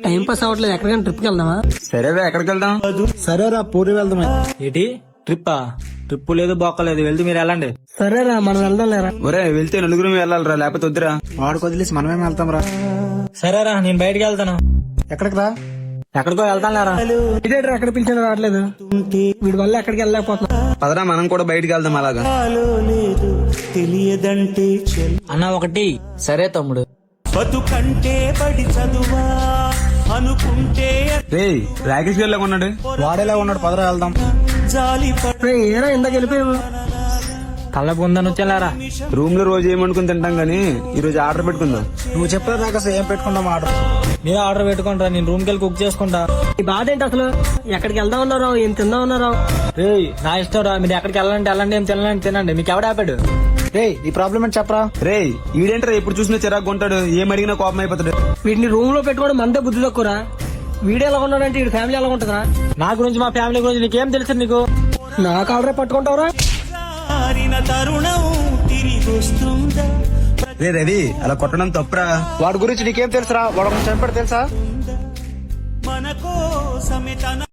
Time pass అవ్వట్లేదు, ఎక్కడికైనా trip కి వెళ్దామా? సరేరా ఎక్కడికి వెళ్దాం? సరేరా పూరి వెళ్దామే. ఏంటి ట్రిప్పా? ట్రిప్ లేదు బొక్కలేదు, వెళ్తే మీరు వెళ్ళండి. సరేరా మనం వెళ్దాం లేరా. ఒరే వెళ్తే నలుగురు వెళ్ళాలిరా, లేకపోతే వద్దురా. వాడికి వదిలేసి మనమేం వెళ్తాం రా. సరేరా నేను బయటికి వెళ్తాను. ఎక్కడికి రా? ఎక్కడికో వెళ్తాను లేరా. ఇదేంటి ఎక్కడ పిలిచిన రావట్లేదు, వీడి వల్ల ఎక్కడికి వెళ్ళలేకపోతున్నా. పదరా మనం కూడా బయటికి వెళ్దాం అలాగా. తెలియదంటే అన్న ఒకటి. సరే తమ్ముడు. బతుకంటే పడి చదువా అనుకుంటే రే రాకేష్ గారు లాగా ఉన్నాడు. వాడేలా ఉన్నాడు, పదరా వెళ్దాం. జాలి ఏరా ఇందాక వెళ్ళిపోయావు. తలపు ఉందని వచ్చేలారా. రూమ్ లో రోజు ఏమనుకుని తింటాం గానీ ఈ రోజు ఆర్డర్ పెట్టుకుందాం. నువ్వు చెప్పే దాకా అసలు ఏం పెట్టుకున్నాం ఆర్డర్. మీరు ఆర్డర్ పెట్టుకుంటారా, నేను రూమ్ కి వెళ్ళి కుక్ చేసుకుంటా. ఈ బాధ ఏంటి అసలు? ఎక్కడికి వెళ్దాం ఉన్నారో, ఏం తిందాం ఉన్నారో? రే నా ఇష్టం రా, మీరు ఎక్కడికి వెళ్ళండి వెళ్ళండి, ఏం తినాలంటే తినండి. మీకు ఎవడ ఆపాడు? రే ఈ ప్రాబ్లం ఏంటి చెప్పరా. రే ఈడేంట్రా ఎప్పుడు చూసినా చిరాకు కొంటాడు, ఏం అడిగినా కోపం అయిపోతాడు. వీటిని రూమ్ లో పెట్టుకోవడం మనదే బుద్ధి తక్కువరా. వీడు ఎలా ఉన్నాడంటే వీడి ఫ్యామిలీ ఎలా ఉంటుందా? నా గురించి మా ఫ్యామిలీ గురించి నీకేం తెలుసు నీకు? నాకు ఆర్డర్ పట్టుకుంటావురా. జారిన తరుణం తిరిగొస్తుందా రే రవి అలా కొట్టడం తప్పురా. వాడి గురించి నీకేం తెలుసురా? వాడు చంపాడు తెలుసా? మన కోసమే తన